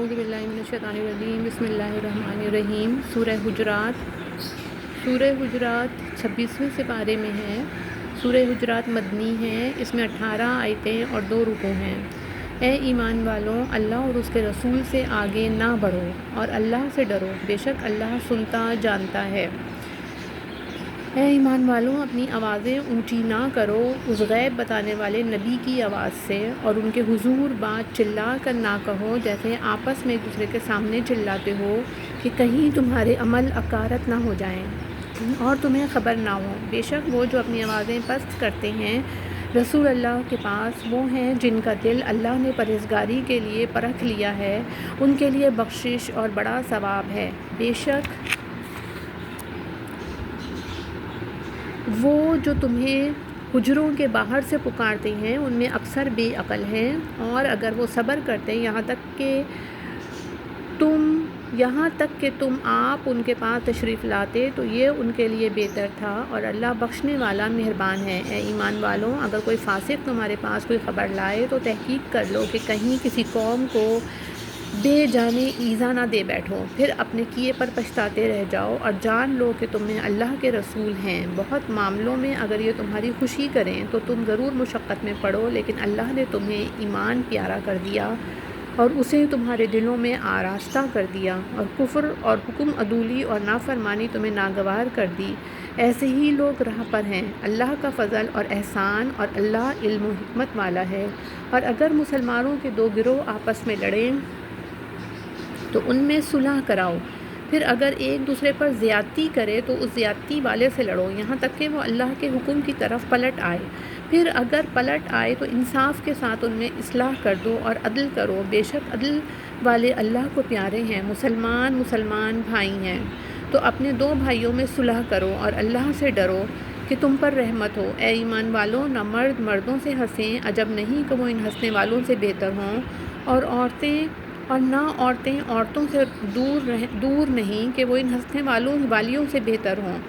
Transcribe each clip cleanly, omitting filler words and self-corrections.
اعوذ باللہ من الشیطان الرجیم بسم اللہ الرحمن الرحیم۔ سورہ حجرات 26ویں سپارے میں ہے۔ سورہ حجرات مدنی ہے، اس میں 18 آیتیں اور 2 رکوع ہیں۔ اے ایمان والوں، اللہ اور اس کے رسول سے آگے نہ بڑھو اور اللہ سے ڈرو، بے شک اللہ سنتا جانتا ہے۔ اے ایمان والوں، اپنی آوازیں اونچی نہ کرو اس غیب بتانے والے نبی کی آواز سے، اور ان کے حضور بات چلا کر نہ کہو جیسے آپس میں ایک دوسرے کے سامنے چلاتے ہو، کہ کہیں تمہارے عمل اکارت نہ ہو جائیں اور تمہیں خبر نہ ہو۔ بے شک وہ جو اپنی آوازیں پست کرتے ہیں رسول اللہ کے پاس، وہ ہیں جن کا دل اللہ نے پرہیزگاری کے لیے پرکھ لیا ہے، ان کے لیے بخشش اور بڑا ثواب ہے۔ بے شک وہ جو تمہیں حجروں کے باہر سے پکارتے ہیں ان میں اکثر بے عقل ہیں، اور اگر وہ صبر کرتے یہاں تک کہ تم آپ ان کے پاس تشریف لاتے تو یہ ان کے لیے بہتر تھا، اور اللہ بخشنے والا مہربان ہے۔ اے ایمان والوں، اگر کوئی فاسق تمہارے پاس کوئی خبر لائے تو تحقیق کر لو کہ کہیں کسی قوم کو بے جانے ایذا نہ دے بیٹھو، پھر اپنے کیے پر پچھتاتے رہ جاؤ، اور جان لو کہ تم میں اللہ کے رسول ہیں۔ بہت معاملوں میں اگر یہ تمہاری خوشی کریں تو تم ضرور مشقت میں پڑو، لیکن اللہ نے تمہیں ایمان پیارا کر دیا اور اسے تمہارے دلوں میں آراستہ کر دیا، اور کفر اور حکم عدولی اور نافرمانی تمہیں ناگوار کر دی۔ ایسے ہی لوگ راہ پر ہیں۔ اللہ کا فضل اور احسان، اور اللہ علم و حکمت والا ہے۔ اور اگر مسلمانوں کے 2 گروہ آپس میں لڑیں تو ان میں صلح کراؤ، پھر اگر ایک دوسرے پر زیادتی کرے تو اس زیادتی والے سے لڑو یہاں تک کہ وہ اللہ کے حکم کی طرف پلٹ آئے۔ پھر اگر پلٹ آئے تو انصاف کے ساتھ ان میں اصلاح کر دو اور عدل کرو، بے شک عدل والے اللہ کو پیارے ہیں۔ مسلمان بھائی ہیں تو اپنے 2 بھائیوں میں صلح کرو اور اللہ سے ڈرو کہ تم پر رحمت ہو۔ اے ایمان والوں، نہ مرد مردوں سے ہنسیں، عجب نہیں کہ وہ ان ہنسنے والوں سے بہتر ہوں، اور نہ عورتیں عورتوں سے دور نہیں کہ وہ ان ہنسنے والیوں سے بہتر ہوں۔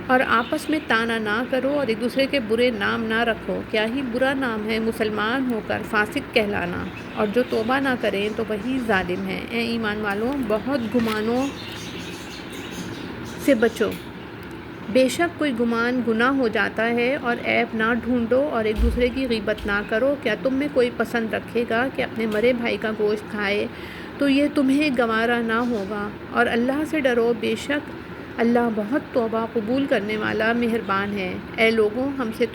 اور آپس میں طعنہ نہ کرو اور ایک دوسرے کے برے نام نہ رکھو، کیا ہی برا نام ہے مسلمان ہو کر فاسق کہلانا، اور جو توبہ نہ کریں تو وہی ظالم ہیں۔ اے ایمان والوں، بہت گمانوں سے بچو، بے شک کوئی گمان گناہ ہو جاتا ہے، اور عیب نہ ڈھونڈو اور ایک دوسرے کی غیبت نہ کرو۔ کیا تم میں کوئی پسند رکھے گا کہ اپنے مرے بھائی کا گوشت کھائے تو یہ تمہیں گوارا نہ ہوگا، اور اللہ سے ڈرو، بے شک اللہ بہت توبہ قبول کرنے والا مہربان ہے۔ اے لوگوں، ہم نے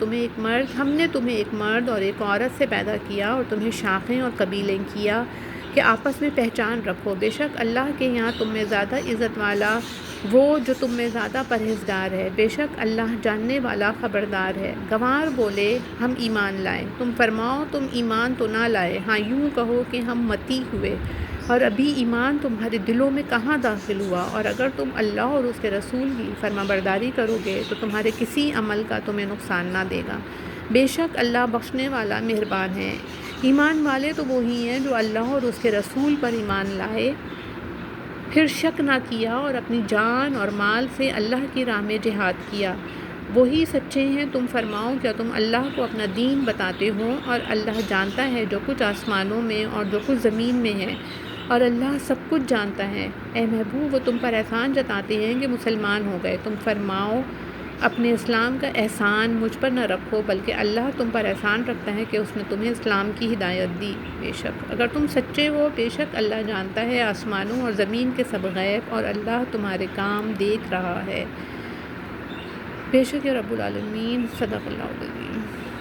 تمہیں ایک مرد اور ایک عورت سے پیدا کیا اور تمہیں شاخیں اور قبیلے کیا کہ آپس میں پہچان رکھو، بے شک اللہ کے یہاں تم میں زیادہ عزت والا وہ جو تم میں زیادہ پرہیزگار ہے، بے شک اللہ جاننے والا خبردار ہے۔ گنوار بولے، ہم ایمان لائے، تم فرماؤ تم ایمان تو نہ لائے، ہاں یوں کہو کہ ہم متی ہوئے، اور ابھی ایمان تمہارے دلوں میں کہاں داخل ہوا۔ اور اگر تم اللہ اور اس کے رسول کی فرما برداری کرو گے تو تمہارے کسی عمل کا تمہیں نقصان نہ دے گا، بے شک اللہ بخشنے والا مہربان ہے۔ ایمان والے تو وہی ہیں جو اللہ اور اس کے رسول پر ایمان لائے، پھر شک نہ کیا اور اپنی جان اور مال سے اللہ کی راہ میں جہاد کیا، وہی سچے ہیں۔ تم فرماؤ، کیا تم اللہ کو اپنا دین بتاتے ہو، اور اللہ جانتا ہے جو کچھ آسمانوں میں اور جو کچھ زمین میں ہے، اور اللہ سب کچھ جانتا ہے۔ اے محبوب، وہ تم پر احسان جتاتے ہیں کہ مسلمان ہو گئے، تم فرماؤ اپنے اسلام کا احسان مجھ پر نہ رکھو، بلکہ اللہ تم پر احسان رکھتا ہے کہ اس نے تمہیں اسلام کی ہدایت دی۔ بے شک اگر تم سچے ہو، بے شک اللہ جانتا ہے آسمانوں اور زمین کے سب غیب، اور اللہ تمہارے کام دیکھ رہا ہے۔ بے شک یا رب العالمین، صدق اللہ العظیم۔